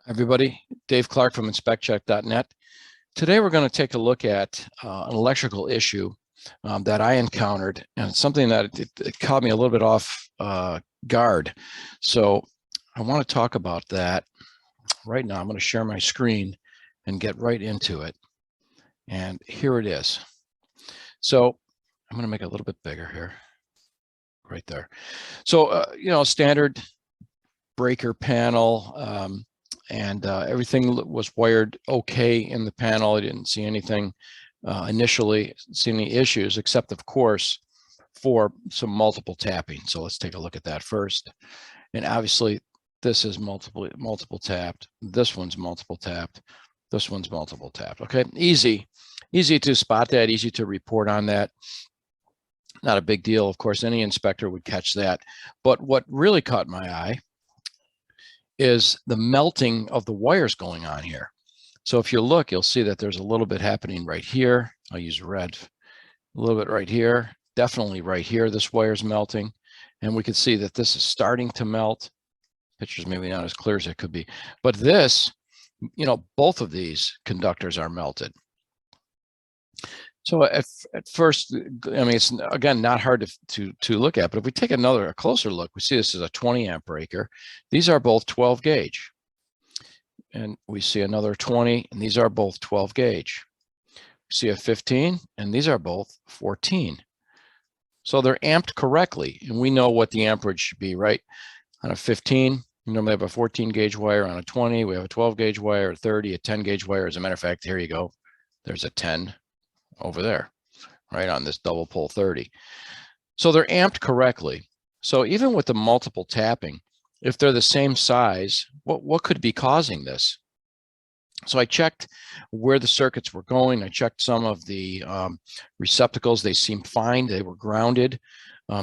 Everybody, Dave Clark from InspectCheck-net. Today we're going to take a look at an electrical issue that I encountered, and it's something that it caught me a little bit off guard. So I want to talk about that right now. I'm going to share my screen and get right into it. And here it is. So I'm going to make it a little bit bigger here, right there. So, standard breaker panel, and everything was wired okay in the panel. I didn't see anything initially, see any issues, except of course for some multiple tapping. So let's take a look at that first. And obviously this is multiple tapped. This one's multiple tapped. This one's multiple tapped. Okay, easy to spot that, easy to report on that. Not a big deal. Of course, any inspector would catch that. But what really caught my eye is the melting of the wires going on here. So if you look, you'll see that there's a little bit happening right here. I'll use red, a little bit right here, definitely right here, this wire's melting. And we can see that this is starting to melt. Picture's maybe not as clear as it could be, but this, both of these conductors are melted. So at first, I mean, it's again not hard to look at, but if we take a closer look, we see this is a 20 amp breaker. These are both 12 gauge, and we see another 20, and these are both 12 gauge. We see a 15, and these are both 14. So they're amped correctly, and we know what the amperage should be, right? On a 15, we normally have a 14 gauge wire. On a 20, we have a 12 gauge wire, a 30, a 10 gauge wire. As a matter of fact, here you go. There's a 10. Over there, right on this double pole 30. So they're amped correctly. So even with the multiple tapping, if they're the same size, what could be causing this? So I checked where the circuits were going. I checked some of the receptacles. They seemed fine. They were grounded.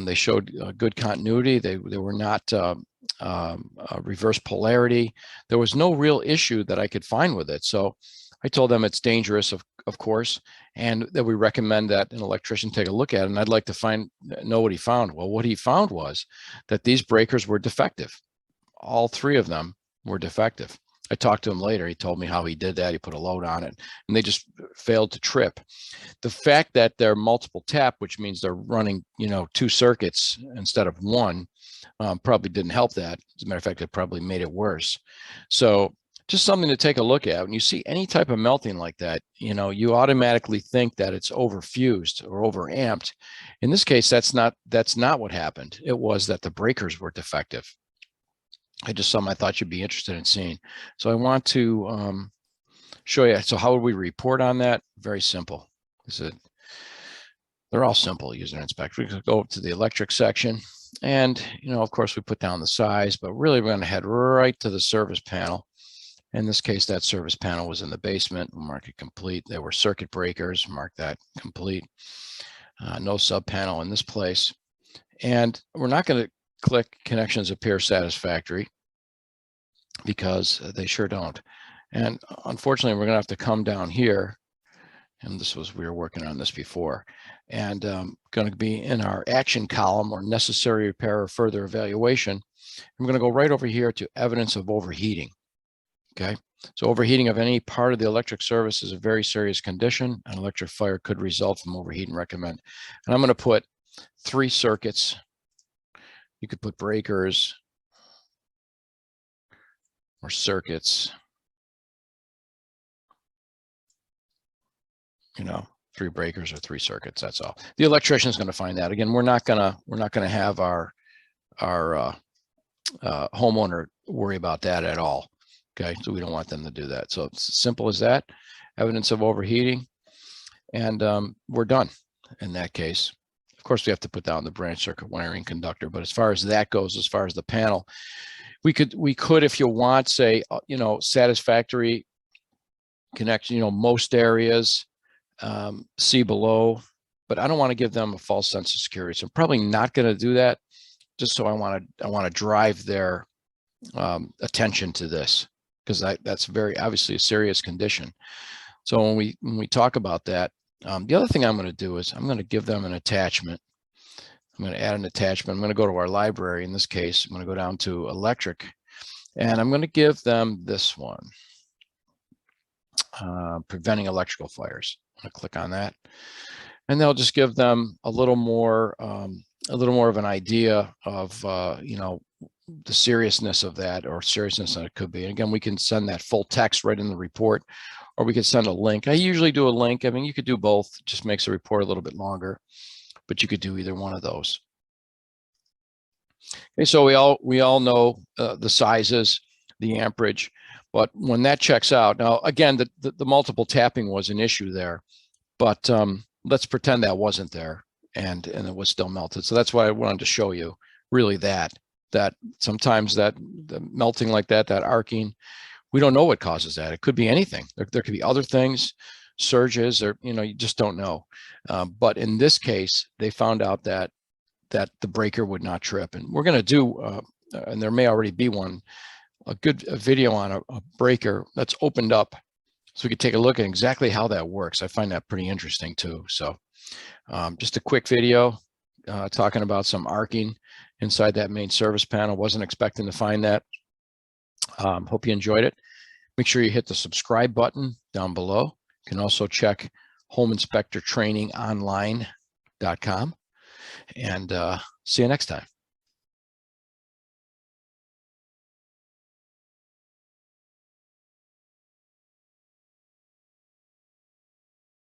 They showed good continuity. They were not reverse polarity. There was no real issue that I could find with it. So I told them it's dangerous, of course, and that we recommend that an electrician take a look at it. And I'd like to know what he found. Well, what he found was that these breakers were defective. All three of them were defective. I talked to him later. He told me how he did that. He put a load on it, and they just failed to trip. The fact that they're multiple tap, which means they're running, two circuits instead of one, probably didn't help that. As a matter of fact, it probably made it worse. So just something to take a look at. When you see any type of melting like that, you automatically think that it's overfused or overamped. In this case, that's not what happened. It was that the breakers were defective. I just something I thought you'd be interested in seeing. So I want to show you. So how would we report on that? Very simple. They're all simple user inspect. We could go up to the electric section, and of course we put down the size, but really we're going to head right to the service panel. In this case, that service panel was in the basement. We'll mark it complete. There were circuit breakers. Mark that complete. No sub panel in this place. And we're not going to click connections appear satisfactory because they sure don't. And unfortunately, we're going to have to come down here. And we were working on this before. And going to be in our action column or necessary repair or further evaluation. We're going to go right over here to evidence of overheating. Okay, so overheating of any part of the electric service is a very serious condition. An electric fire could result from overheating. Recommend. And I'm going to put 3 circuits. You could put breakers or circuits. 3 breakers or 3 circuits. That's all. The electrician is going to find that. Again, we're not going to have our homeowner worry about that at all. Okay, so we don't want them to do that. So it's as simple as that. Evidence of overheating, and we're done in that case. Of course, we have to put down the branch circuit wiring conductor, but as far as that goes, as far as the panel, we could, if you want, say, satisfactory connection, most areas, see below, but I don't want to give them a false sense of security. So I'm probably not going to do that, just so I want to drive their attention to this, because that's very obviously a serious condition. So when we talk about that, the other thing I'm going to do is I'm going to give them an attachment. I'm going to add an attachment. I'm going to go to our library. In this case, I'm going to go down to electric, And I'm going to give them this one, preventing electrical fires. I'm going to click on that, and they'll just give them a little more of an idea of the seriousness of that, or seriousness that it could be. And again, we can send that full text right in the report, or we could send a link. I usually do a link. I mean, you could do both. It just makes the report a little bit longer, but you could do either one of those. Okay, so we all know the sizes, the amperage, but when that checks out, now again, the multiple tapping was an issue there, but let's pretend that wasn't there, and it was still melted. So that's why I wanted to show you really that sometimes the melting like that arcing, we don't know what causes that. It could be anything. There could be other things, surges, or you just don't know. But in this case, they found out that the breaker would not trip. And we're going to do, and there may already be a video on a breaker that's opened up, so we could take a look at exactly how that works. I find that pretty interesting too. So just a quick video talking about some arcing inside that main service panel. Wasn't expecting to find that. Hope you enjoyed it. Make sure you hit the subscribe button down below. You can also check homeinspectortrainingonline.com, and see you next time.